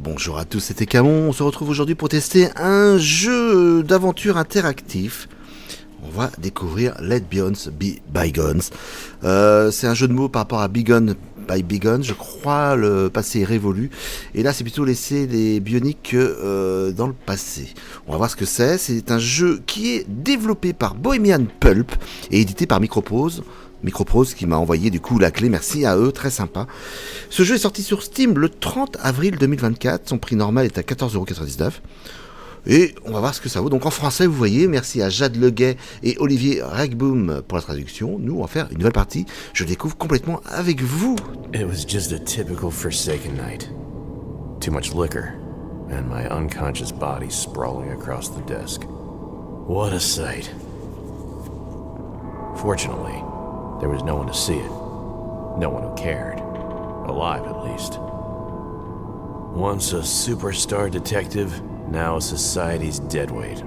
Bonjour à tous, c'était Camon. On se retrouve aujourd'hui pour tester un jeu d'aventure interactif. On va découvrir Bions Be Bygones. C'est un jeu de mots par rapport à Bions Be Bygones. Je crois le passé est révolu. Et là, c'est plutôt laisser les bioniques dans le passé. On va voir ce que c'est. C'est un jeu qui est développé par Bohemian Pulp et édité par Microprose. Microprose qui m'a envoyé du coup la clé, merci à eux, très sympa. Ce jeu est sorti sur Steam le 30 avril 2024, son prix normal est à 14,99€. Et on va voir ce que ça vaut. Donc en français, vous voyez, merci à Jade Leguet et Olivier Regboom pour la traduction. Nous, on va faire une nouvelle partie. Je découvre complètement avec vous. It was just a typical Forsaken night. Too much liquor, and my unconscious body sprawling across the desk. What a sight. Fortunately, there was no one to see it. No one who cared. Alive, at least. Once a superstar detective, now society's deadweight.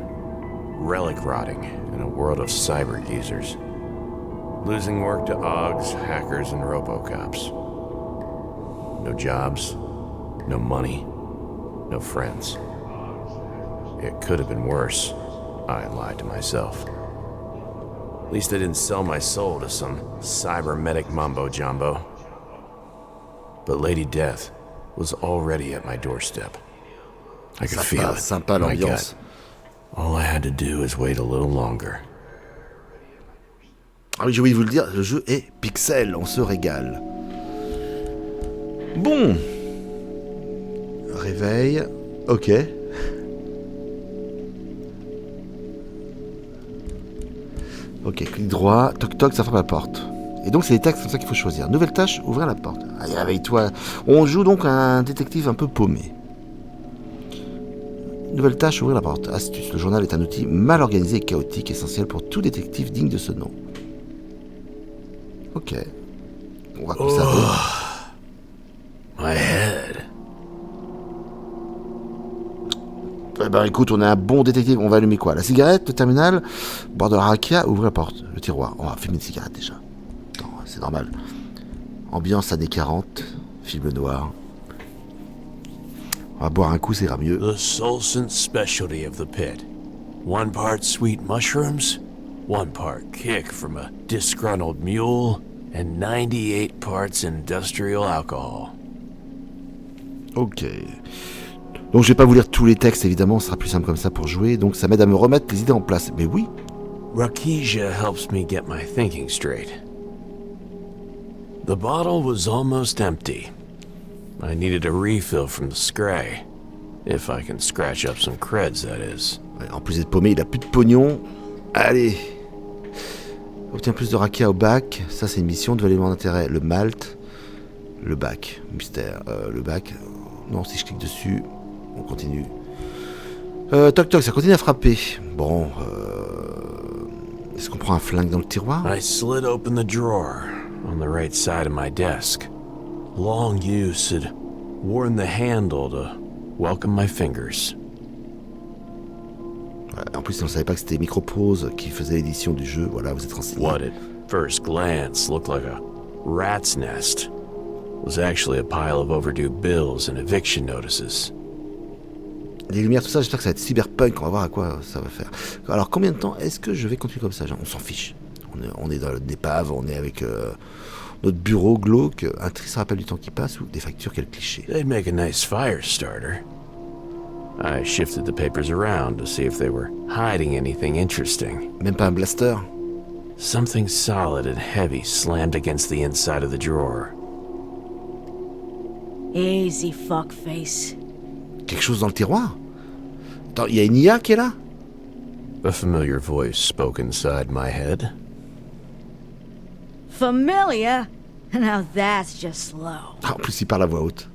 Relic rotting in a world of cyber users. Losing work to OGs, hackers, and robocops. No jobs, no money, no friends. It could have been worse. I lied to myself. At least I didn't sell my soul to some cybernetic mumbo-jumbo. But Lady Death was already at my doorstep. I could feel it. Sympa in my l'ambiance. gut. All I had to do is wait a little longer. Ah oui, j'ai oublié de vous le dire, le jeu est pixel, on se régale. Bon. Réveil. Ok. Ok, clic droit, toc toc, ça ferme la porte. Et donc c'est les textes comme ça qu'il faut choisir. Nouvelle tâche, ouvrir la porte. Allez, réveille-toi. On joue donc un détective un peu paumé. Nouvelle tâche, ouvrir la porte. Astuce, le journal est un outil mal organisé et chaotique, essentiel pour tout détective digne de ce nom. Ok. On va conserver. My head. Eh ben écoute, on est un bon détective. On va allumer quoi? La cigarette, le terminal, boire de la rakia, ouvrir la porte, le tiroir. On va fumer une cigarette déjà. Attends, c'est normal. Ambiance années 40, film noir. On va boire un coup, ça ira mieux. The Solson specialty of the pit. 1 part sweet mushrooms, 1 part kick from a disgruntled mule, and 98 parts industrial alcohol. Ok. Donc je vais pas vous lire tous les textes, évidemment, ce sera plus simple comme ça pour jouer. Donc ça m'aide à me remettre les idées en place. Mais oui. Rakesia helps me get my thinking straight. The bottle was almost empty. I needed a refill from the scray. If I can scratch up some creds, that is. Ouais, en plus d'être paumé, il a plus de pognon. Allez. Obtient plus de rakia au bac. Ça, c'est une mission de élément d'intérêt. Le malt. Le bac. Mystère. Le bac. Non, si je clique dessus, on continue. Toc toc, ça continue à frapper. Bon, est-ce qu'on prend un flingue dans le tiroir? I slid open the drawer on the right side of my desk. Long use had worn the handle to welcome my fingers. Ouais, en plus, on ne savait pas que c'était Microprose qui faisait l'édition du jeu. Voilà, vous êtes renseigné. What at first glance looked like a rat's nest was actually a pile of overdue bills and eviction notices. Les lumières, tout ça, j'espère que ça va être cyberpunk. On va voir à quoi ça va faire. Alors, combien de temps est-ce que je vais continuer comme ça? On s'en fiche. On est dans l'épave, on est avec notre bureau glauque. Un triste rappel du temps qui passe ou des factures, quel cliché. They'd make a nice fire starter. I shifted the papers around to see if they were hiding anything interesting. Même pas un blaster? Something solid and heavy slammed against the inside of the drawer. Easy, fuckface. Quelque chose dans le tiroir? Attends, il y a une IA qui est là? A familiar voice spoke inside my head. Familiar? Now that's just slow. Ah, en plus, il parle à voix haute.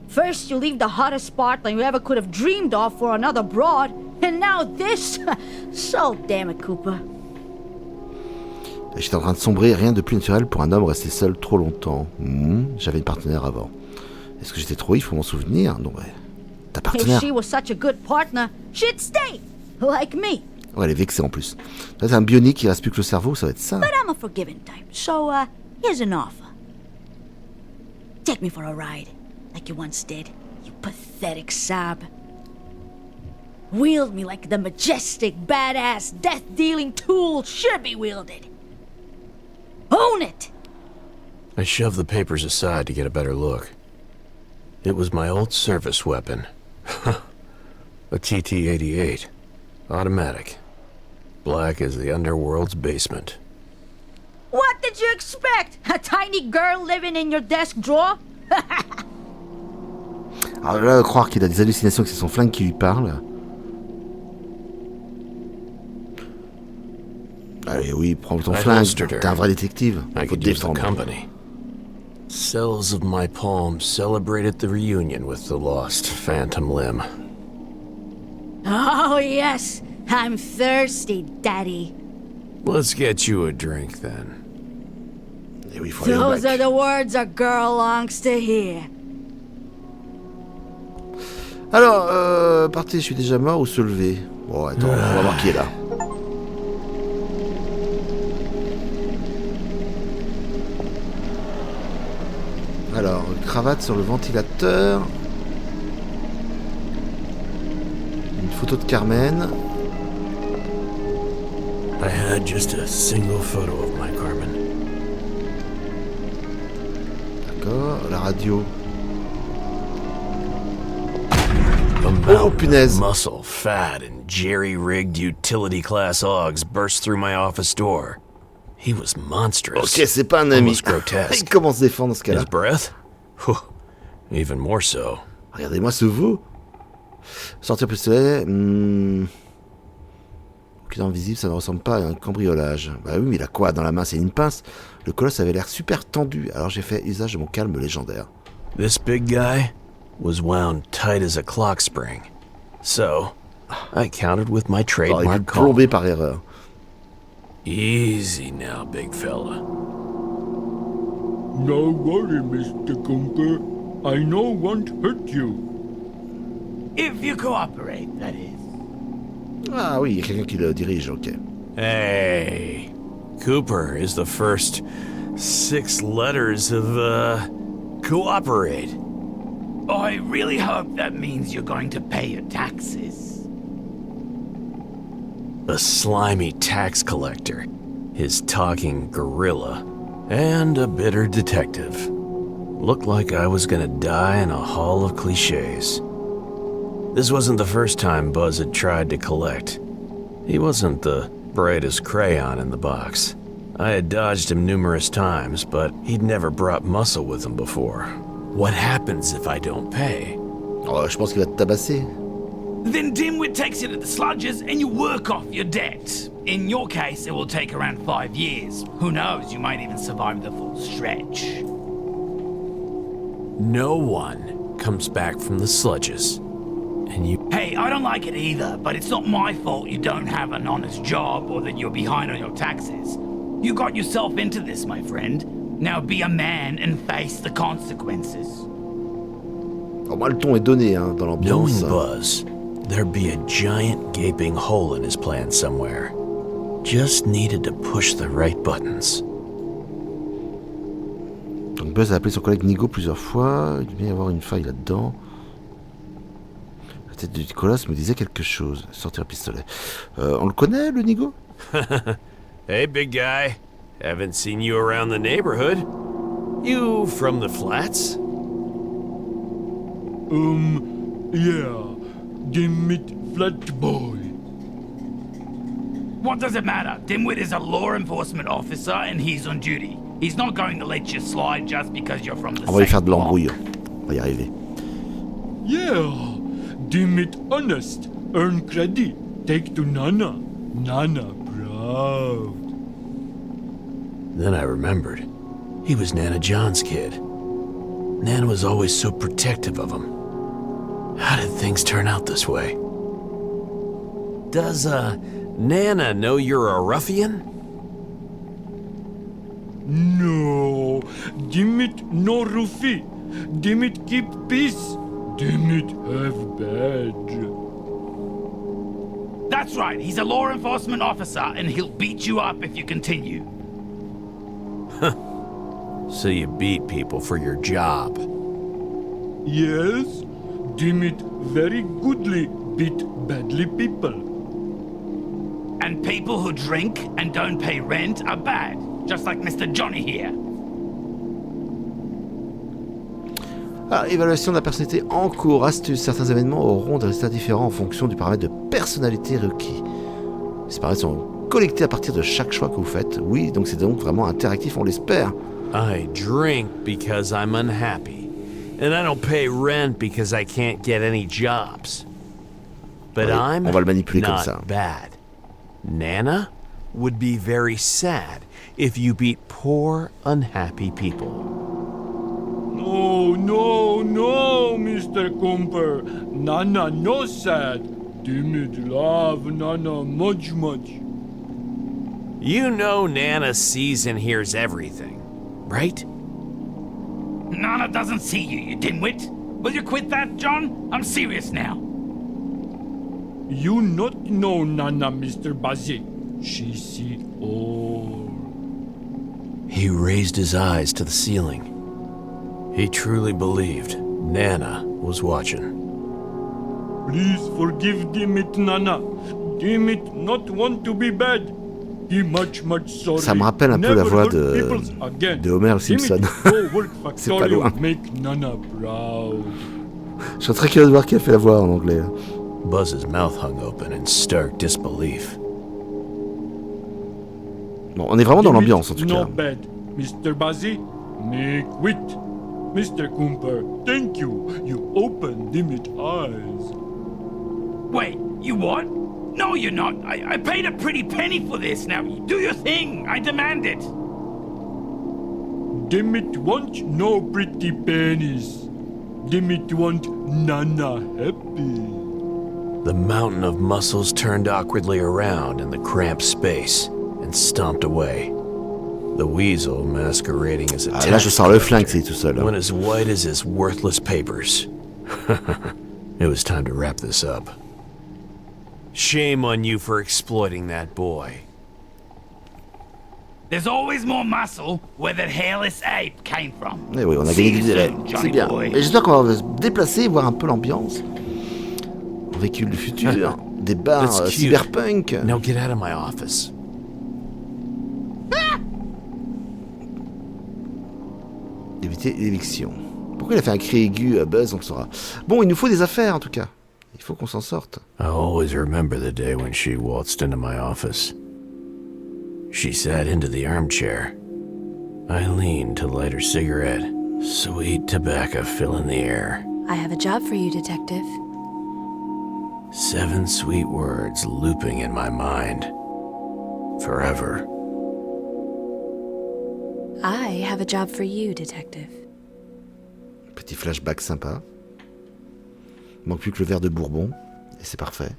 First you leave the hottest part that you ever could have dreamed of for another broad, and now this? So damn it, Cooper. J'étais en train de sombrer, rien de plus naturel pour un homme resté seul trop longtemps. J'avais une partenaire avant. Est-ce que j'étais trop ivre pour m'en souvenir? Non, ouais. Ta partenaire? If she was such a good partner, she'd stay, like me. Ouais, elle est vexée en plus. Là, c'est un bionique, il reste plus que le cerveau, ça va être ça. But I'm a forgiving type, so here's an offer. Take me for a ride. like you once did, you pathetic sab. Wield me like the majestic, badass, death-dealing tool should be wielded. Own it! I shoved the papers aside to get a better look. It was my old service weapon. A TT-88. Automatic. Black as the underworld's basement. What did you expect? A tiny girl living in your desk drawer? Alors là, croire qu'il a des hallucinations, que c'est son flingue qui lui parle. Allez, oui, prends ton flingue. T'es un vrai détective. Faut te défendre. Cells of my palm celebrated the reunion with the lost phantom limb. Oh, yes. I'm thirsty, Daddy. Let's get you a drink, then. Et oui, faut aller au Those bac. are the words a girl longs to hear. Alors, partez, je suis déjà mort ou se lever? Bon, attends, on va voir qui est là. Alors, cravate sur le ventilateur. Une photo de Carmen. I had just a single photo of my Carmen. D'accord, la radio. A mountain punaise. of muscle, fat, and jerry-rigged utility-class hogs burst through my office door. He was monstrous. Ok, c'est pas un ami. Almost grotesque. Il commence à se défendre dans ce cas-là. His breath? Whew. Even more so. Regardez-moi ce veau. Sortir pistolet. Aucune arme visible, ça ne ressemble pas à un cambriolage. Bah oui, mais il a quoi dans la main? C'est une pince. Le colosse avait l'air super tendu, alors j'ai fait usage de mon calme légendaire. This big guy was wound tight as a clock spring. So, I countered with my Il trademark pu call. plomber par erreur. Easy now, big fella. No worry, Mr. Gunker. I know won't hurt you. If you cooperate, that is. Ah oui, il y a quelqu'un qui le dirige, ok. Hey, Cooper is the first 6 letters of, cooperate. I really hope that means you're going to pay your taxes. A slimy tax collector, his talking gorilla, and a bitter detective. Looked like I was gonna die in a hall of cliches. This wasn't the first time Buzz had tried to collect. He wasn't the brightest crayon in the box. I had dodged him numerous times, but he'd never brought muscle with him before. What happens if I don't pay? Oh, je pense qu'il va te tabasser. Then Dimwit takes you to the sludges and you work off your debt. In your case, it will take around 5 years. Who knows, you might even survive the full stretch. No one comes back from the sludges. And you... Hey, I don't like it either, but it's not my fault you don't have an honest job or that you're behind on your taxes. You got yourself into this, my friend. Now be a man and face the consequences. Au moins, le ton est donné hein, dans l'ambiance. Knowing Buzz, there'd be a giant gaping hole in his plan somewhere. Just needed to push the right buttons. Donc Buzz a appelé son collègue Nigo plusieurs fois. Il devait y avoir une faille là-dedans. La tête du colosse me disait quelque chose. Sortir un pistolet. On le connaît, le Nigo? Hey, big guy. Haven't seen you around the neighborhood. You from the flats? Yeah. Dimit Flat Boy. What does it matter? Dimwit is a law enforcement officer and he's on duty. He's not going to let you slide just because you're from the On va lui same faire de block. l'embrouille. On va y arriver. Yeah. Dimit Honest. Earn credit. Take to Nana. Nana proud. Then I remembered. He was Nana John's kid. Nana was always so protective of him. How did things turn out this way? Does, Nana know you're a ruffian? No. Dimit no Rufi. Dimit keep peace. Dimit have badge. That's right, he's a law enforcement officer and he'll beat you up if you continue. So you beat people for your job. Yes, deem it very goodly, beat badly people. And people who drink and don't pay rent are bad, just like Mr. Johnny here. Ah, évaluation de la personnalité en cours. Astuce. Certains événements auront des résultats différents en fonction du paramètre de personnalité requis. Ces paramètres sont collectés à partir de chaque choix que vous faites. Oui, donc c'est donc vraiment interactif, on l'espère. I drink because I'm unhappy. And I don't pay rent because I can't get any jobs. But Oui, I'm on va le manipuler comme not ça. bad. Nana would be very sad if you beat poor, unhappy people. No, no, no, Mr. Cooper. Nana no sad. Deem it love Nana much, much. You know Nana sees and hears everything, right? Nana doesn't see you, you dimwit. Will you quit that, John? I'm serious now. You not know Nana, Mr. Bazzi. She see all. He raised his eyes to the ceiling. He truly believed Nana was watching. Please forgive Dimit, Nana. Dimit not want to be bad. He much, much sorry. Ça me rappelle un peu la voix de Homer Simpson. C'est pas loin. Make Nana proud. Je suis très curieux de voir qui a fait la voix en anglais. Buzz's mouth hung open in stark disbelief. Bon, on est vraiment dans l'ambiance en tout cas. Not bad. Mr. Bazzi, make wit. Mr. Cooper, thank you. You opened Dimit eyes. Wait, you what? No, you're not. I paid a pretty penny for this. Now, do your thing. I demand it. Dimit want no pretty pennies. Dimit want Nana happy. The mountain of muscles turned awkwardly around in the cramped space and stomped away. The weasel masquerading as a Ah, là, je sors le flingue, c'est tout seul. went as white as his worthless papers. It was time to wrap this up. Shame on you for exploiting that boy. There's always more muscle where that hairless ape came from. Eh oui, on a See gagné you du délai. soon, C'est Johnny bien. boy. Et j'espère qu'on va se déplacer, voir un peu l'ambiance. On véhicule du futur, des bars That's cute. cyberpunk. Now get out of my office. Éviter l'éviction. Pourquoi il a fait un cri aigu à Buzz, on le saura. Bon, il nous faut des affaires en tout cas. Il faut qu'on s'en sorte. I always remember the day when she waltzed into my office. She sat into the armchair. I leaned to light her cigarette. Sweet tobacco filling the air. I have a job for you, Detective. 7 sweet words looping in my mind. Forever. I have a job for you, Detective. Petit flashback sympa. Il manque plus que le verre de Bourbon. Et c'est parfait.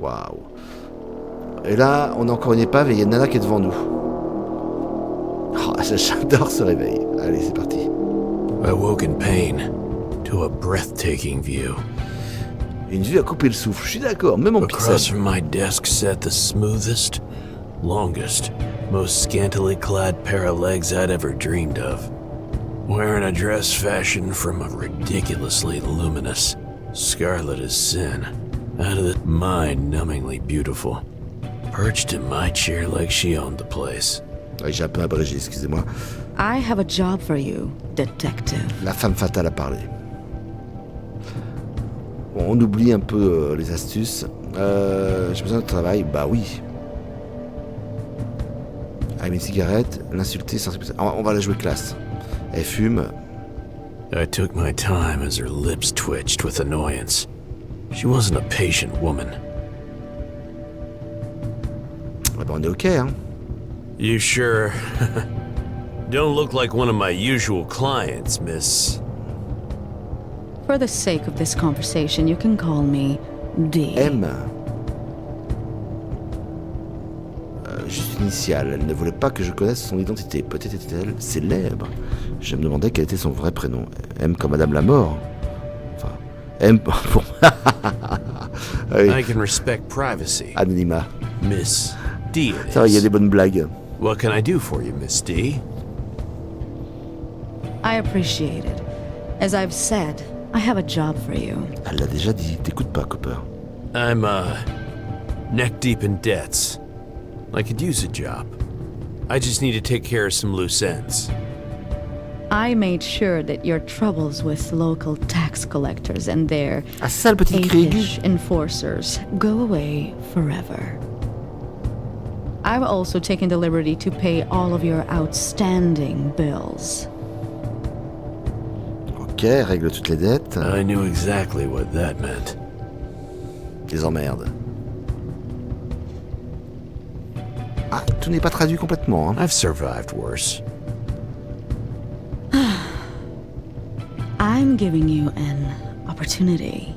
Waouh. Et là, on a encore une épave et il y a Nana qui est devant nous. Oh, j'adore ce réveil. Allez, c'est parti. I woke in pain to a breathtaking view. Une vue à couper le souffle. Je suis d'accord, même en Across pixel. from my desk sat the smoothest, longest, most scantily clad pair of legs I'd ever dreamed of. Wearing a dress fashioned from a ridiculously luminous, scarlet as sin, out of the mind-numbingly beautiful. Perched in my chair like she owned the place. Ouais, j'ai un peu abrégé, excusez-moi. I have a job for you, detective. La femme fatale a parlé. Bon, on oublie un peu les astuces. J'ai besoin de travail. Bah oui. Allumer une cigarette, l'insulter sans... On va la jouer classe. Elle fume. I took my time as her lips twitched with annoyance. She wasn't a patient woman. Ah bah on est ok, hein. You sure don't look like one of my usual clients, miss. For the sake of this conversation, you can call me D. M. Juste initiale. Elle ne voulait pas que je connaisse son identité. Peut-être était-elle célèbre. Je me demandais quel était son vrai prénom. M comme Madame la Mort. Enfin, M pour... I oui. can respect privacy. Anonymat. Miss D. it Ça va, il y a is. des bonnes blagues. What can I do for you, Miss D? I appreciate it. As I've said, I have a job for you. Elle l'a déjà dit, t'écoutes pas, Cooper. I'm, neck deep in debts. I could use a job. I just need to take care of some loose ends. I made sure that your troubles with local tax collectors and their Ah, c'est ça le petit cri aigu. apish enforcers go away forever. I've also taken the liberty to pay all of your outstanding bills. Ok, règle toutes les dettes. I knew exactly what that meant. Les emmerdes. Ah, tout n'est pas traduit complètement. Hein. I've survived worse. I'm giving you an opportunity.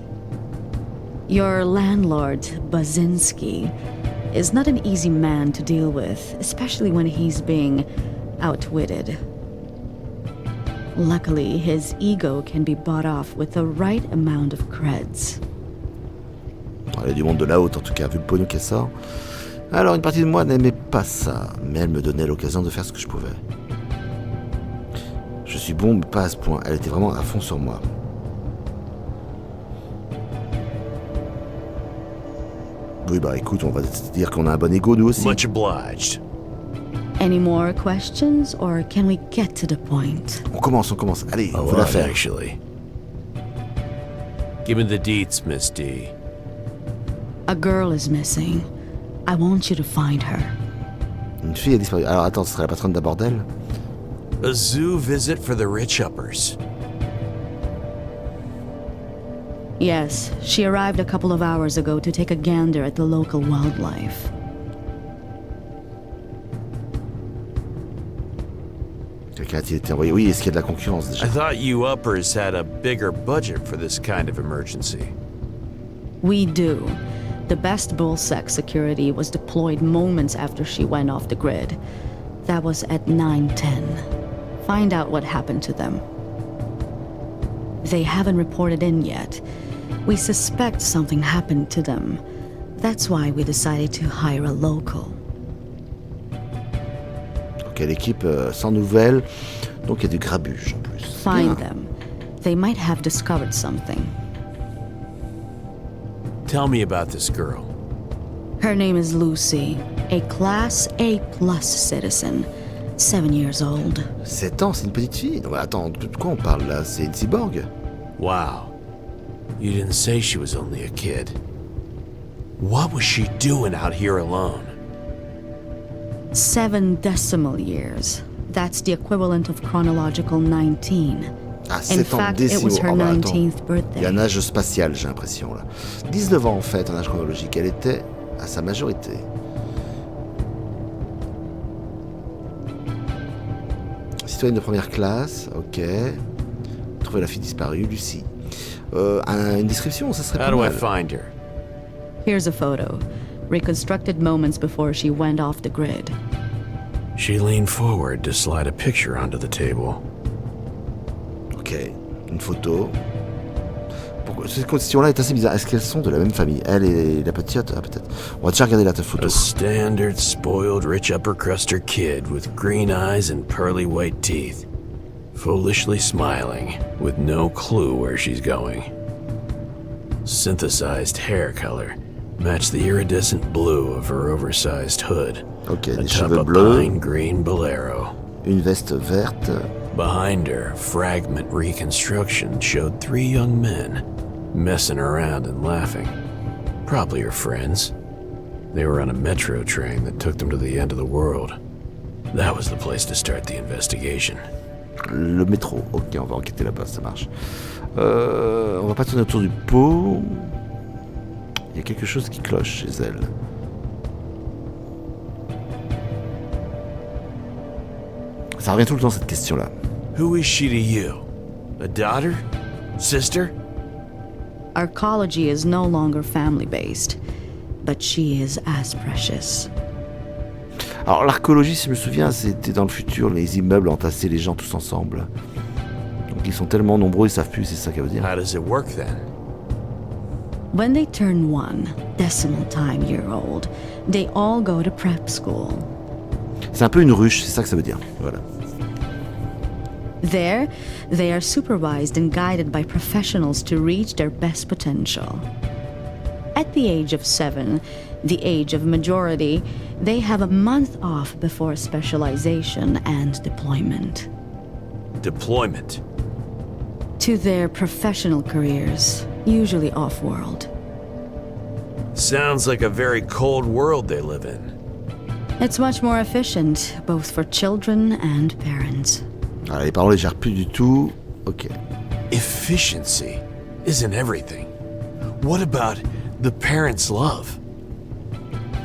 Your landlord, Basinski, is not an easy man to deal with, especially when he's being outwitted. Luckily, his ego can be bought off with the right amount of creds. Il y a du monde de la haute en tout cas, vu le pognon qu'elle sort. Alors, une partie de moi n'aimait pas ça, mais elle me donnait l'occasion de faire ce que je pouvais. Je suis bon, mais pas à ce point. Elle était vraiment à fond sur moi. Oui, bah écoute, on va dire qu'on a un bon ego, nous aussi. Much obliged. Any more questions, or can we get to the point? On commence. Allez, A on va la lot, faire. actually. Give me the deets, Miss D. A girl is missing. I want you to find her. Une fille a disparu. Alors attends, ce serait la patronne d'un bordel? A zoo visit for the rich uppers. Yes, she arrived a couple of hours ago to take a gander at the local wildlife. Quelqu'un a-t-il été envoyé? Oui, est-ce qu'il y a de la concurrence déjà? I thought you uppers had a bigger budget for this kind of emergency. We do. The best bullsec security was deployed moments after she went off the grid. That was at 9:10. Find out what happened to them. They haven't reported in yet. We suspect something happened to them. That's why we decided to hire a local. Ok, l'équipe sans nouvelles. Donc il y a du grabuge en plus. Find Bien. them. They might have discovered something. Tell me about this girl. Her name is Lucy, a Class A+ citizen, 7 years old. 7 ans, c'est une petite fille. Non, mais attends, de quoi on parle là? C'est une cyborg? Wow. You didn't say she was only a kid. What was she doing out here alone? 7 decimal years. That's the equivalent of chronological 19. Ah, In 7 ans fact, it was décimaux. her Oh, bah, attends. 19th Il y a un birthday. âge spatial, j'ai l'impression là. 19 ans en fait, en âge chronologique. Elle était à sa majorité. Citoyenne de première classe, ok. Trouver la fille disparue, Lucie. Une description, ça serait How pas do I mal. find her? Here's a photo. Reconstructed moments before she went off the grid. She leaned forward to slide a picture onto the table. Ok, une photo. Pourquoi cette question-là est assez bizarre. Est-ce qu'elles sont de la même famille? Elle et la petite? Ah, peut-être. On va déjà regarder la photo. A standard, spoiled, rich upper cruster kid with green eyes and pearly white teeth. Foolishly smiling, with no clue where she's going. Synthesized hair color matched the iridescent blue of her oversized hood. Ok, des atop cheveux a bleus, pine green bolero. une veste verte. Behind her, fragment reconstruction showed 3 young men, messing around and laughing. Probably her friends. They were on a metro train that took them to the end of the world. That was the place to start the investigation. Le métro. Ok, on va enquêter là-bas, ça marche. On va pas tourner autour du pot. Il y a quelque chose qui cloche chez elle. Ça revient tout le temps cette question-là. Who is she to you? A daughter? Sister? Arcology is no longer family-based, but she is as precious. Alors l'archéologie, si je me souviens, c'était dans le futur, les immeubles entassaient les gens tous ensemble. Donc ils sont tellement nombreux, ils savent plus, c'est ça qu'elle veut dire. How does it work then? When they turn 1 decimal time year old, they all go to prep school. C'est un peu une ruche, c'est ça que ça veut dire. Voilà. There, they are supervised and guided by professionals to reach their best potential. At the age of 7, the age of majority, they have a month off before specialization and deployment. Deployment. To their professional careers, usually off-world. Sounds like a very cold world they live in. It's much more efficient, both for children and parents. Voilà, les parents les gèrent plus du tout. Ok. Efficiency isn't everything. What about the parents' love?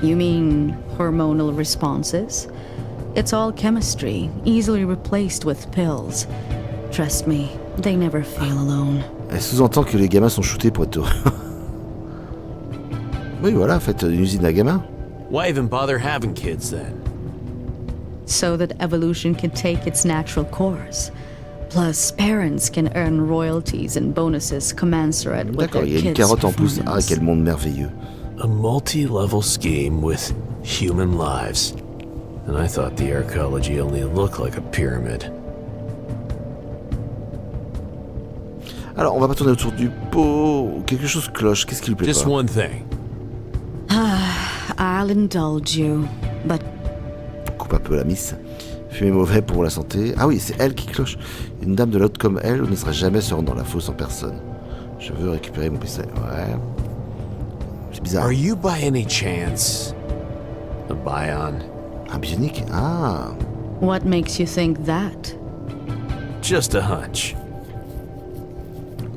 You mean hormonal responses? It's all chemistry, easily replaced with pills. Trust me, they never feel alone. Elle sous-entend que les gamins sont shootés pour être heureux. Oui, voilà, faites une usine à gamins. Why even bother having kids then? So that evolution can take its natural course. Plus, parents can earn royalties and bonuses commensurate with D'accord, their il y a une kids' carotte en plus. Ah, performance. quel monde merveilleux. A multi-level scheme with human lives. And I thought the archaeology only looked like a pyramid. Alors, on va pas tourner autour du pot. Quelque chose cloche. Qu'est-ce qui lui plaît Just pas? one thing. I'll indulge you, but Coupe un peu la miss. Fumer mauvais pour la santé. Ah oui, c'est elle qui cloche. Une dame de l'autre comme elle ne serait jamais se rendre dans la fosse en personne. Je veux récupérer mon pistolet. Ouais. C'est bizarre. Are you by any chance a Bion? Un bionique? Ah. what makes you think that? Just a hunch.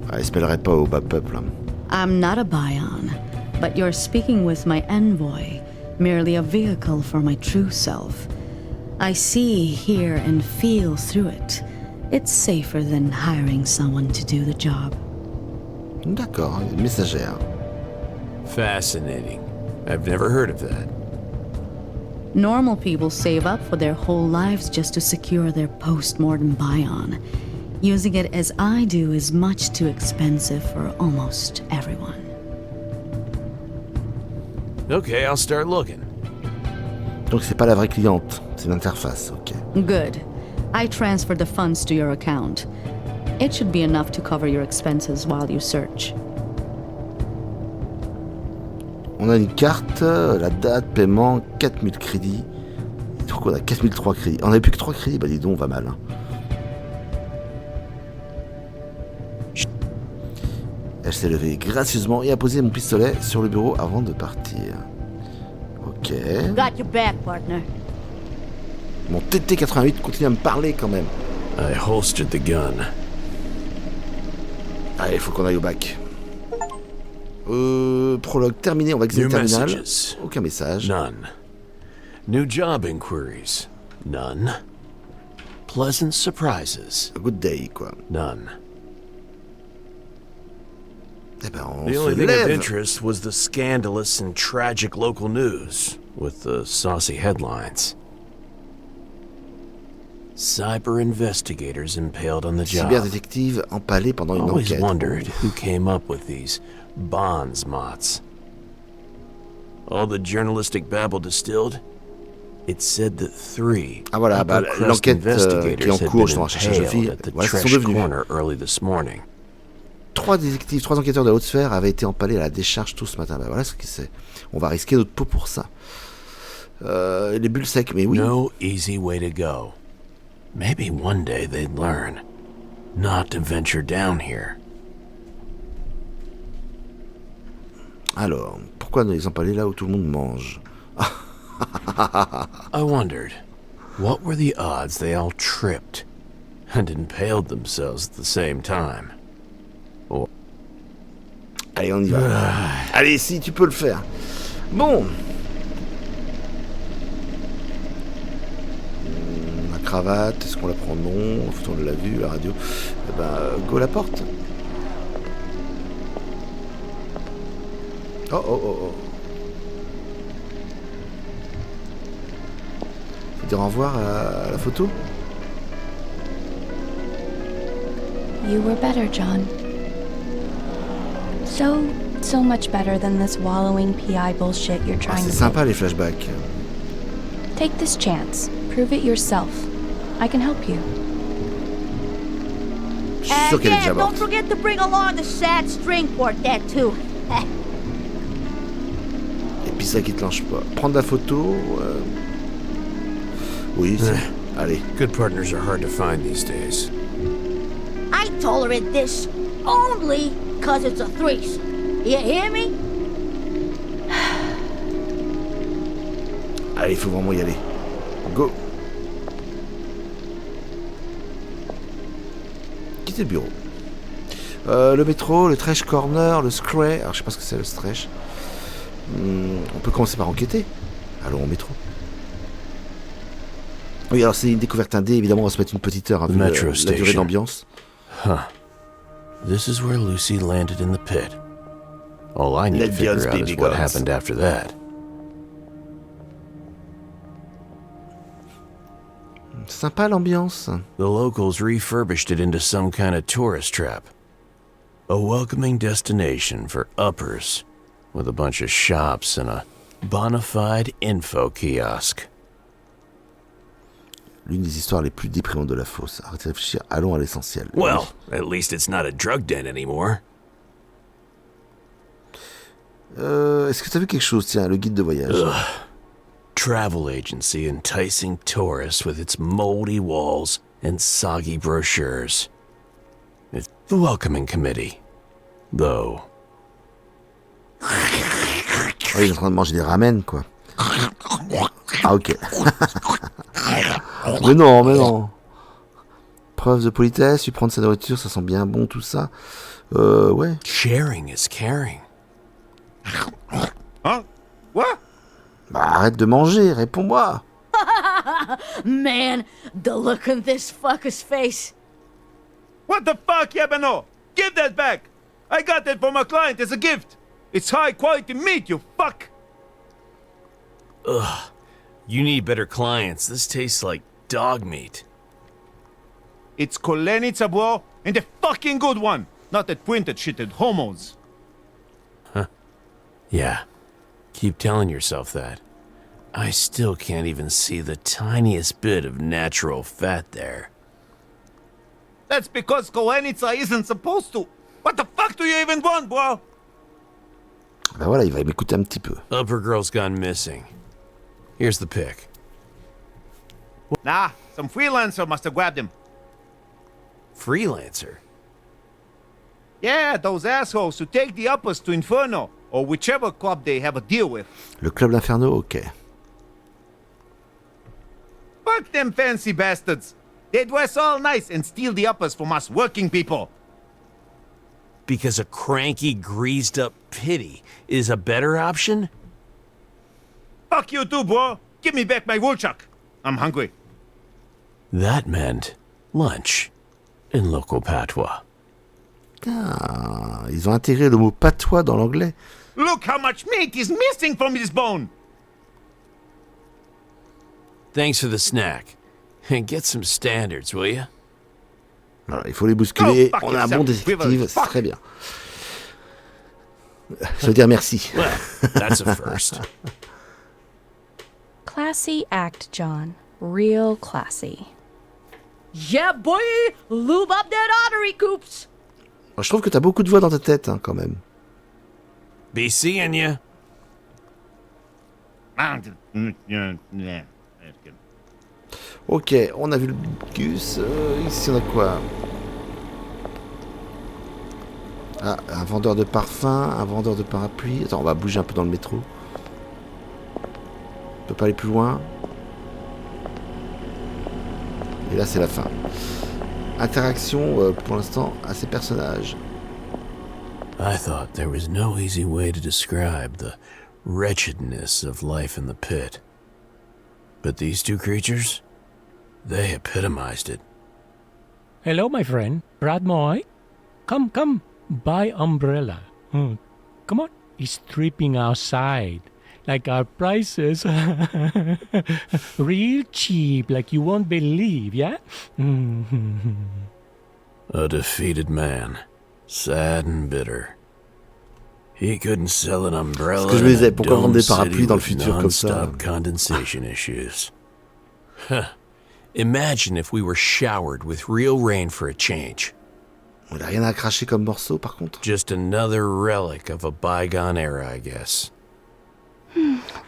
Ah, elle se mêlerait pas au bas peuple. Hein. I'm not a Bion, but you're speaking with my envoy, merely a vehicle for my true self. I see, hear, and feel through it. It's safer than hiring someone to do the job. D'accord, une messagère. Fascinating. I've never heard of that. Normal people save up for their whole lives just to secure their post-mortem Bion. Using it as I do is much too expensive for almost everyone. Okay, I'll start looking. Donc c'est pas la vraie cliente, c'est l'interface, ok. Good. I transferred the funds to your account. It should be enough to cover your expenses while you search. On a une carte, la date, paiement, 4000 crédits. Donc on a 4003 crédits. On n'avait plus que 3 crédits, bah dis donc, on va mal. Hein. Elle s'est levée gracieusement et a posé mon pistolet sur le bureau avant de partir. Ok. Got your back, partner. Mon TT88 continue à me parler quand même. I holstered the gun. Allez, il faut qu'on aille au bac. Prologue terminé, on va examiner le New terminal. messages. Aucun message. None. New job inquiries. None. Pleasant surprises. A good day, quoi. None. Eh ben, on The se only thing of lève. interest was the scandalous and tragic local news with the saucy headlines. Cyber investigators impaled on the job. Cyberdétective empalé pendant une Always enquête. wondered who came up with these bonds mots. All the journalistic babble distilled, it said that 3 Ah voilà, bah, upper-crust l'enquête qui est investigators en had cours, been je cherche une fille. impaled at the Voilà, ce sont trash devenus. corner early this morning. 3 détectives, 3 enquêteurs de la haute sphère avaient été empalés à la décharge tout ce matin. Bah voilà ce que c'est. On va risquer notre peau pour ça. Les bulles secs, mais oui. No easy way to go. Maybe one day they'd learn not to venture down here. Alors, pourquoi ne les empaler là où tout le monde mange? I wondered, what were the odds they all tripped and impaled themselves at the same time? Allez, on y va. Allez, si, tu peux le faire. Bon. La cravate, est-ce qu'on la prend? Non. On l'a vu, la radio. Eh ben, go la porte. Oh, oh, oh, oh. Faut dire au revoir à la photo? You were better, John. So much better than this wallowing PI bullshit you're Ah, trying c'est to sympa les flashbacks. Take this chance. Prove it yourself. I can help you. Je suis sûr qu'elle est déjà don't morte. forget to bring along the sad string quartet too. Et puis ça qui te lâche pas. Prendre la photo. Oui, c'est... Allez. Good partners are hard to find these days. I tolerate this only cause it's a threes. You hear me? Allez, il faut vraiment y aller. Go. Quittez le bureau. Le métro, le trash corner, le scray. Alors je sais pas ce que c'est le stretch. On peut commencer par enquêter. Allons au métro. Oui, alors c'est une découverte indé, évidemment on va se mettre une petite heure, hein, vu la durée d'ambiance. Huh. This is where Lucy landed in the pit. All I need to figure out is what happened after that. Sympa l'ambiance. The locals refurbished it into some kind of tourist trap. A welcoming destination for uppers, with a bunch of shops and a bona fide info kiosk. L'une des histoires les plus déprimantes de la Fosse. Arrêtez de réfléchir, allons à l'essentiel. Well, at least it's not a drug den anymore. Est-ce que t'as vu quelque chose, tiens, le guide de voyage? Travel agency enticing tourists with its moldy walls and soggy brochures. It's the welcoming committee, though. Oui, il est en train de manger des ramen, quoi. Ah, ok. Mais non. Preuve de politesse, lui prendre sa nourriture, ça sent bien bon, tout ça. Ouais. Sharing is caring. Huh? What? Bah, arrête de manger, réponds-moi. Man, the look on this fucker's face. What the fuck, Yabano? Give that back! I got that for my client as a gift! It's high quality meat, you fuck! Ugh. You need better clients. This tastes like dog meat. It's kolenica, bro, and a fucking good one! Not that printed shit at homos. Yeah. Keep telling yourself that. I still can't even see the tiniest bit of natural fat there. That's because kolenica isn't supposed to. What the fuck do you even want, bro? Bah voilà, il va m'écouter un petit peu. Upper girl's gone missing. Here's the pic. Nah, some freelancer must have grabbed him. Freelancer? Yeah, those assholes who take the uppers to Inferno, or whichever club they have a deal with. Le club d'Inferno, ok. Fuck them fancy bastards. They dress all nice and steal the uppers from us working people. Because a cranky, greased-up pity is a better option? Fuck you too, bro. Give me back my woolchuck. I'm hungry. That meant lunch in local patois. Ah, ils ont intégré le mot patois dans l'anglais. Look how much meat is missing from this bone. Thanks for the snack. And get some standards, will you? Voilà, il faut les bousculer. Oh, fuck on a un bon yourself. détective, c'est Fuck. très bien. Ça veut dire merci. Well, that's a first. Classy act, John. Real classy. Yeah, boy, lube up that artery, Coops. Je trouve que t'as beaucoup de voix dans ta tête, hein, quand même. Be seeing ya. Ok, on a vu le bus. Ici, on a quoi? Ah, un vendeur de parfum, un vendeur de parapluie. Attends, on va bouger un peu dans le métro. On peut pas aller plus loin. Et là, c'est la fin. Interaction, pour l'instant, à ces personnages. I thought there was no easy way to describe the wretchedness of life in the pit. But these two creatures, they epitomized it. Hello, my friend. Brad Moy. Come. Buy umbrella. Come on. It's tripping outside. Like our prices. Real cheap, like you won't believe, yeah? A defeated man, sad and bitter. He couldn't sell an umbrella. Ce que je me disais, in a pourquoi vendre dome des parapluies city dans le with futur comme ça? non-stop condensation issues. Huh. Imagine if we were showered with real rain for a change. Il a rien à cracher comme morceau, par contre. Just another relic of a bygone era, I guess.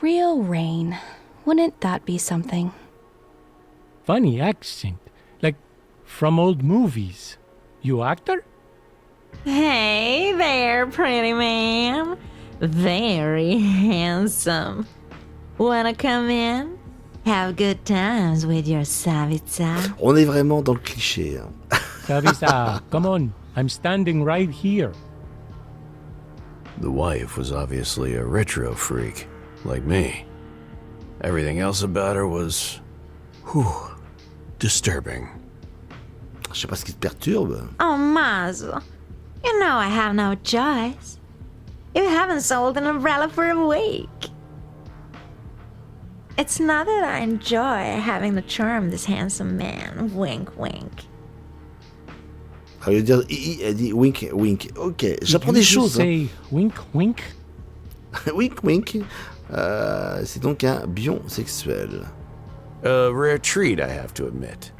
Real rain. Wouldn't that be something? Funny accent, like from old movies. You actor? Hey there, pretty man. Very handsome. Wanna come in? Have good times with your Savitsa? On est vraiment dans le cliché. Hein. Savisa, come on. I'm standing right here. The wife was obviously a retro freak, like me. Everything else about her was, disturbing. Je sais pas ce qui te perturbe. Oh, Mazel. You know I have no choice. You haven't sold an umbrella for a week. It's not that I enjoy having to charm this handsome man. Wink, wink. Elle veut dire, elle dit wink, wink. Ok, j'apprends des choses. Say wink, wink. Wink, wink. C'est donc un bion sexuel. A rare treat, I have to admit.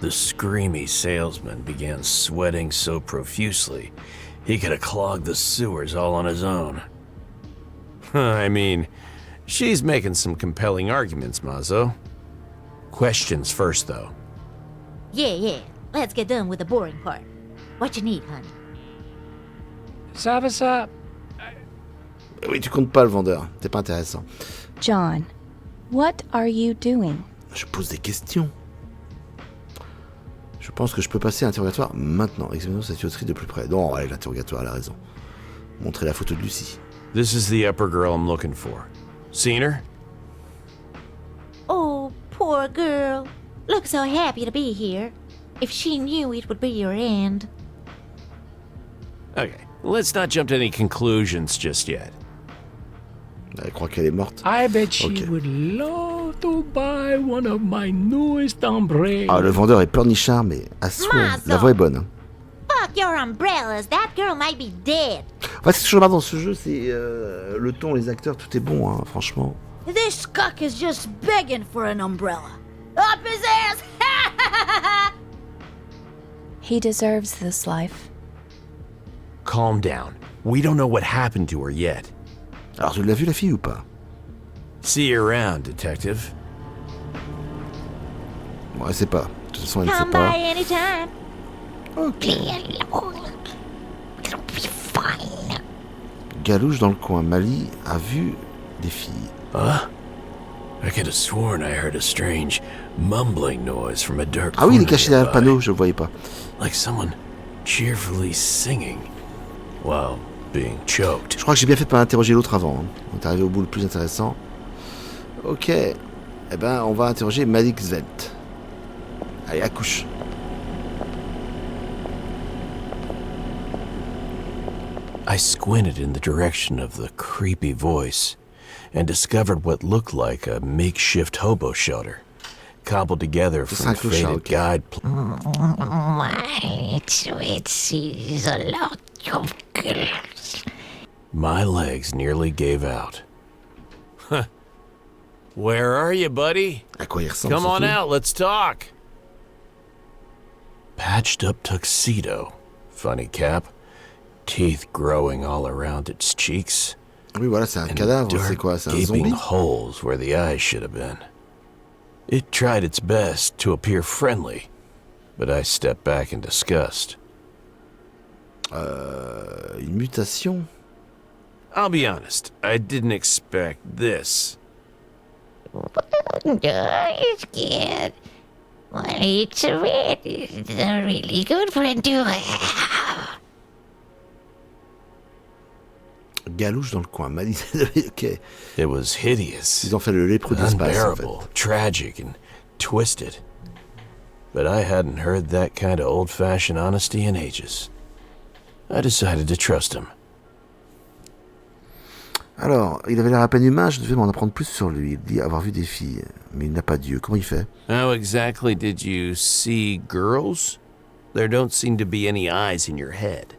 The screamy salesman began sweating so profusely, he could have clogged the sewers all on his own. I mean, she's making some compelling arguments, Mazo. Questions first, though. Yeah. Let's get done with the boring part. What you need, honey? Savisa, Oui, tu comptes pas le vendeur. T'es pas intéressant. John, what are you doing? Je pose des questions. Je pense que je peux passer à l'interrogatoire maintenant. Examinons cette tuyauterie de plus près. Non, allez, l'interrogatoire, elle a raison. Montrer la photo de Lucie. This is the upper girl I'm looking for. Seen her? Oh, poor girl. Looks so happy to be here. If she knew it would be your end. Okay, let's not jump to any conclusions just yet. Elle croit qu'elle est morte. I bet she Ok. would love to buy one of my newest umbrellas. Ah, le vendeur est pleurnichard, mais à souhait. Mazo. La voix est bonne. Hein. Fuck your umbrellas. That girl might be dead. En fait, ce que je remarque dans ce jeu, c'est le ton, les acteurs, tout est bon, hein, franchement. This cuck is just begging for an umbrella. Up his ass! He deserves this life. Calm down. We don't know what happened to her yet. Alors, tu l'as vu la fille ou pas? See you around, detective. Bon, elle sait pas. De toute façon, elle ne sait Come pas. by anytime. Ok. It'll be fine. Galouche dans le coin. Mali a vu des filles. Huh? I could have sworn I heard a strange mumbling noise from a dark Ah oui, il est corner caché derrière le nearby. panneau, je le voyais pas. Like someone cheerfully singing while being choked. Je crois que j'ai bien fait de pas interroger l'autre avant. Hein. On est arrivé au bout le plus intéressant. Ok. Eh ben, on va interroger Malik Zvelt. Allez, accouche. I squinted in the direction of the creepy voice and discovered what looked like a makeshift hobo shelter, cobbled together C'est from un clochard, faded ok. guide It's a lot of girls. My legs nearly gave out. Huh. Where are you, buddy? À quoi il ressemble Come on surtout. out, let's talk. Patched up tuxedo, funny cap, teeth growing all around its cheeks, Oui, voilà, c'est un and cadavre. C'est dark, quoi? C'est un gaping zombie? holes where the eyes should have been. It tried its best to appear friendly, but I stepped back in disgust. Une mutation? I'll be honest, I didn't expect this. It's good. Well, it's a really good friend to have. Galouche dans le coin. Mali. Ok. It was hideous, Ils ont fait le lépreux d'espace, en fait. unbearable, tragic, and twisted. But I hadn't heard that kind of old-fashioned honesty in ages. I decided to trust him. Alors, il avait l'air à peine humain, je devais m'en apprendre plus sur lui. Il dit avoir vu des filles, mais il n'a pas Dieu. Comment il fait? How exactly did you see girls? There don't seem to be any eyes in your head.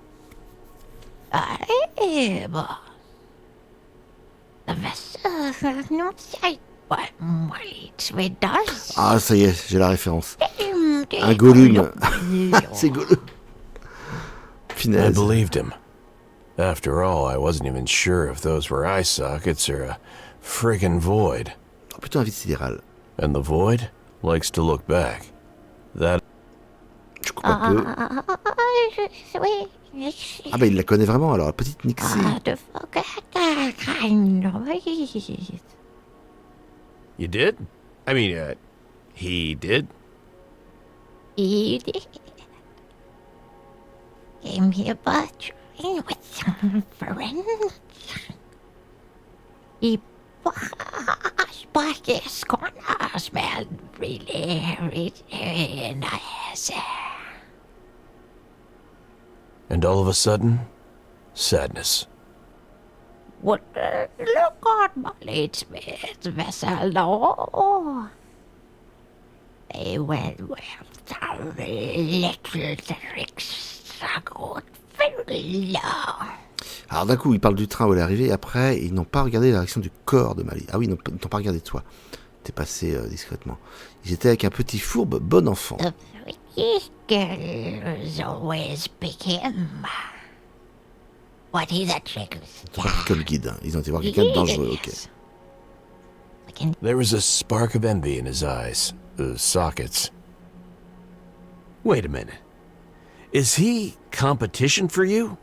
Ah, ça y est, j'ai la référence. Un Gollum. C'est rigolo. I Finesse. believed him. After all, I wasn't even sure if those were eye sockets or a friggin' void. Oh, plutôt un vide sidéral. And the void likes to look back. That Je coupe un peu. Ah bah il la connaît vraiment alors, la petite Nixie. you did? I mean, he did? You did. Came here butchering with some friends. He was back his corner, smelled really nice. And all of a sudden, sadness. What look on Molly's vessel, no. They went with some little tricks, good very long. Alors d'un coup, il parle du train où elle est arrivée, et après, ils n'ont pas regardé la réaction du corps de Mali. Ah oui, ils n'ont pas regardé toi. T'es passé discrètement. Ils étaient avec un petit fourbe bon enfant. The pretty girls always pick him. What is a trick? Pas pris comme guide. Hein. Ils ont été voir quelqu'un de dangereux, ok. There was a spark of envy in his eyes, sockets. Wait a minute. Is he competition for you?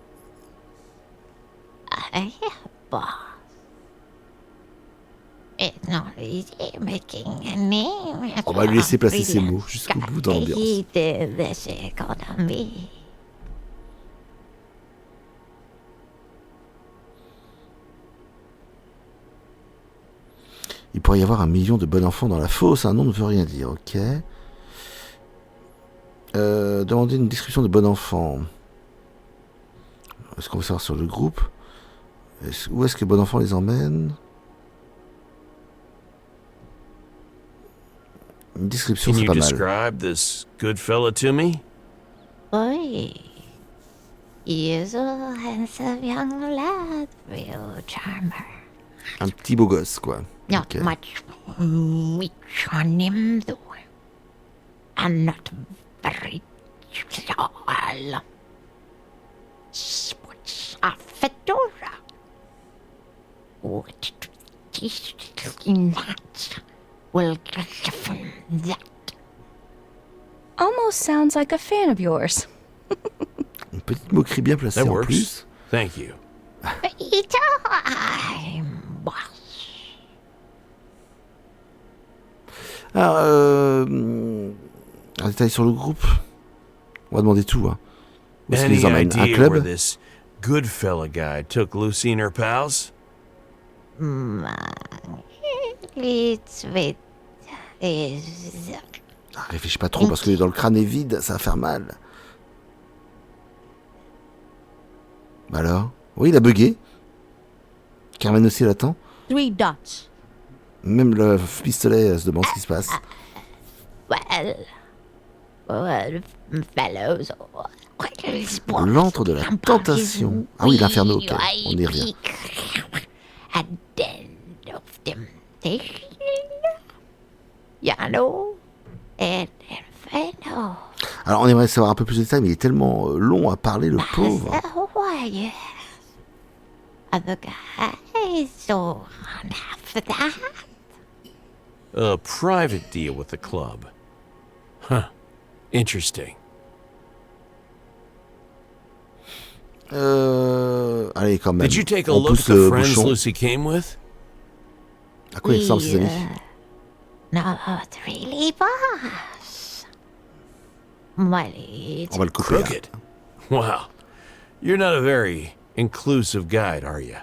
Boss. It's not easy making a name. On va lui laisser placer ses mots jusqu'au bout dans l'ambiance. He did this economy. Il pourrait y avoir 1 million de bon enfants dans la fosse, un nom ne veut rien dire, ok. Demander une description de bon enfant. Est-ce qu'on veut savoir sur le groupe? Où est-ce que bon enfant les emmène? Une description, Can c'est you pas mal. describe this good fella to me? Boy, he is a handsome young lad, real charmer. Un petit beau gosse, quoi. Not Ok. much meat on him, though. And not very tall. Sports a fedora. What that will get from that. Almost sounds like a fan of yours. Une petite moquerie bien placée That en works. plus. Thank you. Time, boss. Alors, un détail sur le groupe. On va demander tout. Hein. Où est-ce qu'ils Any les emmènent? Un idea where club? this good fella guy took Lucy and her pals? It's with is Ah, réfléchis pas trop parce que dans le crâne est vide, ça va faire mal. Bah alors? Oui, il a bugué. Carmen aussi l'attend. 3 dots. Même le pistolet se demande ce qui se passe. well, fellows. L'antre de la tentation. Ah oui, l'inferno, ok. On y revient. At the end of temptation, you know, and inferno. Alors on aimerait savoir un peu plus de détails, mais il est tellement long à parler, le pauvre. Yes. Other guys don't have that. A private deal with the club. Huh. Interesting. Allez, quand même. Did you take a On look at pousse the le friends bouchon. Lucy came with? À quoi il ressemble ses amis? Not really, boss. Molly, On va le couper. Là. Crooked. Wow. You're not a very inclusive guide, are you?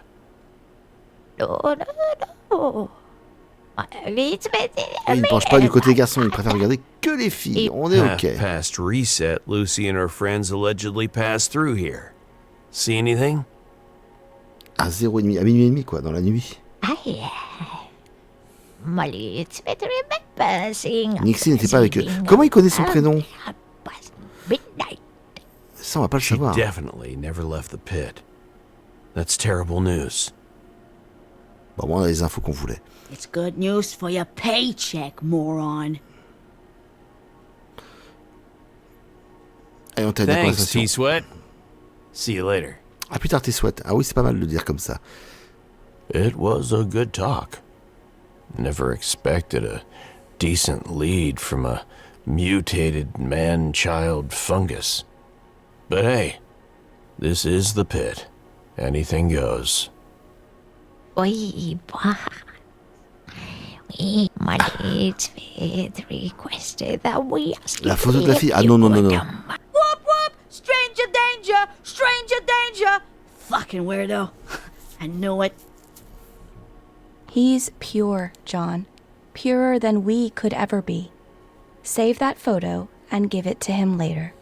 no. Molly's Il ne penche pas du côté garçon, il préfère regarder que les filles. On est Half ok. past reset, Lucy and her friends allegedly passed through here. See anything? À 0h30, à minuit et demi, quoi, dans la nuit. Molly, it's better remember seeing. Nixie n'était pas avec eux. Comment il connaît son prénom? Ça, on va pas le She savoir. definitely never left the pit. That's terrible news. Bon, on a les infos qu'on voulait. It's good news for your paycheck, moron. Et on termine la Thanks, conversation. T-Sweat. See you later. À plus tard, tes souhaits. Ah oui, c'est pas mal de le dire comme ça. It was a good talk. Never expected a decent lead from a mutated man-child fungus. But hey, this is the pit. Anything goes. Oui, boss. Oui, my leads with requested that we ask La photo de la fille. Ah non, non, non, non. Whoop whoop! Stranger danger! Stranger danger! Fucking weirdo. I knew it. He's pure, John. Purer than we could ever be. Save that photo and give it to him later.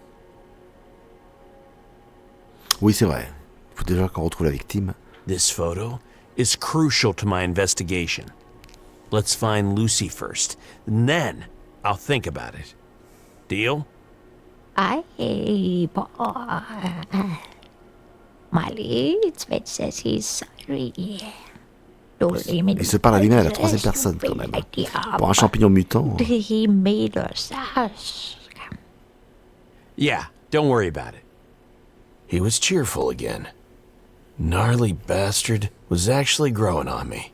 Oui, c'est vrai. Il faut déjà qu'on retrouve la victime. This photo is crucial to my investigation. Let's find Lucy first, and then I'll think about it. Deal? Aye, boss. My leads says he's sorry. Il se parle à lui-même à la troisième personne, quand même. Pour un champignon mutant. He made us ask. Yeah, don't worry about it. He was cheerful again. Gnarly bastard was actually growing on me.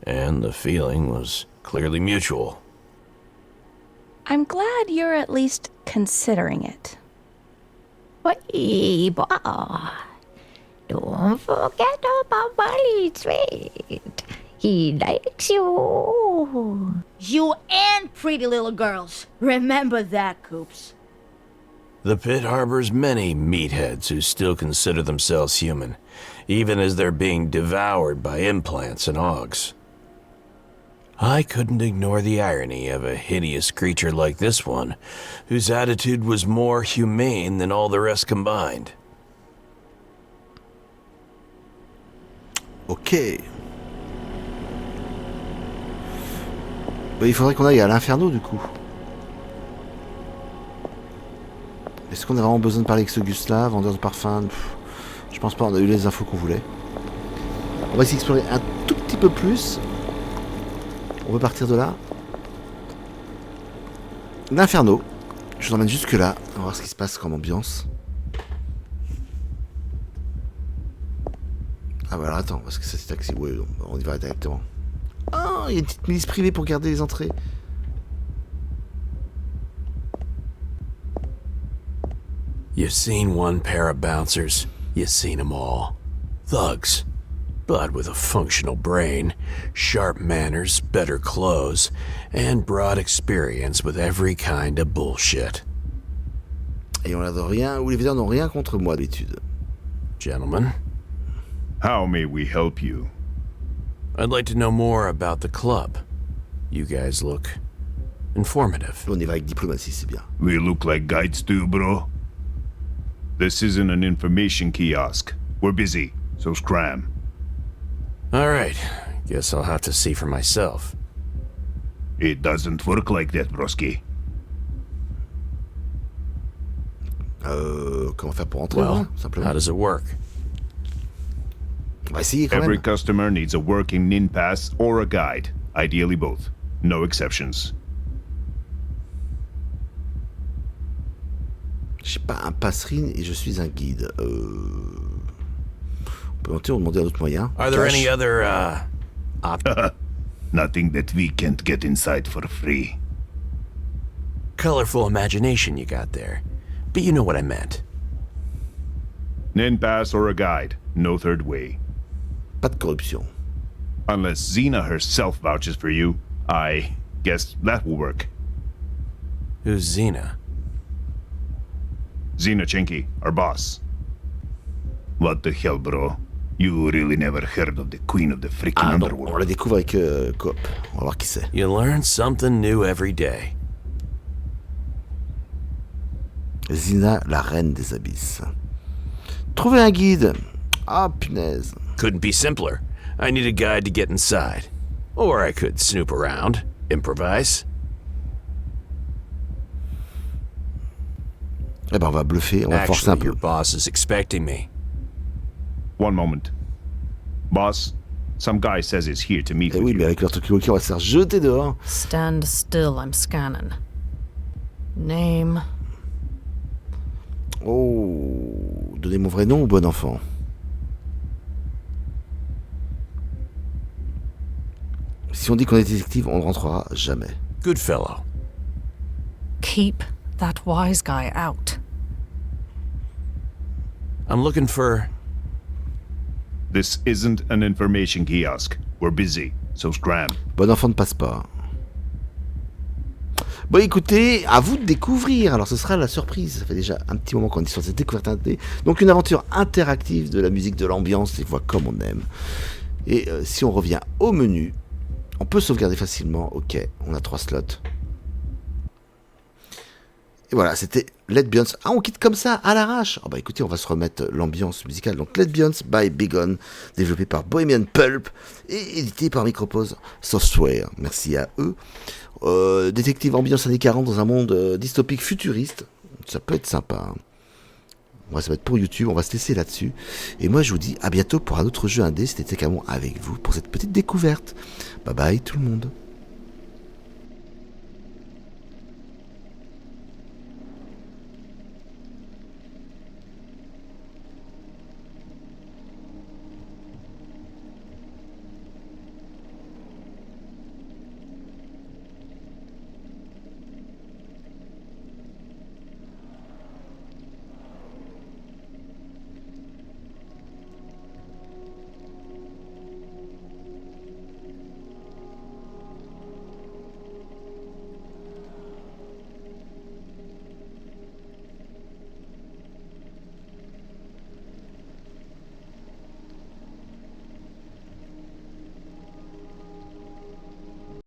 And the feeling was clearly mutual. I'm glad you're at least considering it. Hey, boss. Don't forget about my lead. He likes you. You and pretty little girls. Remember that, Coops. The pit harbors many meatheads who still consider themselves human, even as they're being devoured by implants and augs. I couldn't ignore the irony of a hideous creature like this one, whose attitude was more humane than all the rest combined. Ok. Bah, il faudrait qu'on aille à l'inferno du coup. Est-ce qu'on a vraiment besoin de parler avec ce Gus-là, vendeur de parfums? Je pense pas, on a eu les infos qu'on voulait. On va essayer d'explorer un tout petit peu plus. On va partir de là. L'inferno. Je vous emmène jusque là. On va voir ce qui se passe comme ambiance. Ah bah alors attends, parce que ça c'est taxi. Ouais, on y va directement. Ah, il y a une petite milice privée pour garder les entrées. You've seen one pair of bouncers, you've seen them all. Thugs, but with a functional brain, sharp manners, better clothes, and broad experience with every kind of bullshit. Et on a de rien, ou les visiteurs n'ont rien contre moi d'habitude. Gentlemen, How may we help you? I'd like to know more about the club. You guys look informative. On y va avec diplomatie, c'est bien. We look like guides too, bro. This isn't an information kiosk. We're busy, so scram. All right, guess I'll have to see for myself. It doesn't work like that, broski. Comment faire pour entrer, Well, simplement. how does it work? On va essayer quand Every même. customer needs a working nin pass or a guide. Ideally both. No exceptions. Je sais pas, un passerine et je suis un guide. On peut monter ou demander un autre moyen. Are there Cash. any other, Nothing that we can't get inside for free. colorful imagination you got there? But you know what I meant. Nin pass or a guide. No third way. Pas de corruption. Unless Xena herself vouches for you, I guess that will work. Who's Xena? Xena Chinky, our boss. What the hell, bro? You really never heard of the queen of the freaking Ah non, underworld? on la découvre avec Coop. On va voir qui c'est. You learn something new every day. Zina, la reine des abysses. Trouver un guide. Ah, punaise. Couldn't be simpler. I need a guide to get inside. Or I could snoop around, improvise. Eh ben, on va bluffer, on va forcer un Actually, peu. your boss is expecting me. One moment. Boss, some guy says he's here to meet Eh with oui, you. mais avec leur truc on va se faire jeter dehors. Stand still, I'm scanning. Name. donner mon vrai nom ou bon enfant? Si on dit qu'on est détective, on ne rentrera jamais. Good fellow. Keep that wise guy out. I'm looking for... This isn't an information kiosk. We're busy, so scram. Bon enfant ne passe pas. Bon écoutez, à vous de découvrir. Alors ce sera la surprise. Ça fait déjà un petit moment qu'on est sur cette découverte indé. Donc une aventure interactive de la musique, de l'ambiance, des voix comme on aime. Et si on revient au menu, on peut sauvegarder facilement. Ok, on a 3 slots. Et voilà, c'était Let Bions. Ah, on quitte comme ça, à l'arrache. Oh bah écoutez, on va se remettre l'ambiance musicale. Donc Let Bions Be Bygones, développé par Bohemian Pulp et édité par Microprose Software. Merci à eux. Détective ambiance années 40 dans un monde dystopique futuriste. Ça peut être sympa. Hein. Moi, ça va être pour YouTube. On va se laisser là-dessus. Et moi, je vous dis à bientôt pour un autre jeu indé. C'était Camon avec vous pour cette petite découverte. Bye bye tout le monde.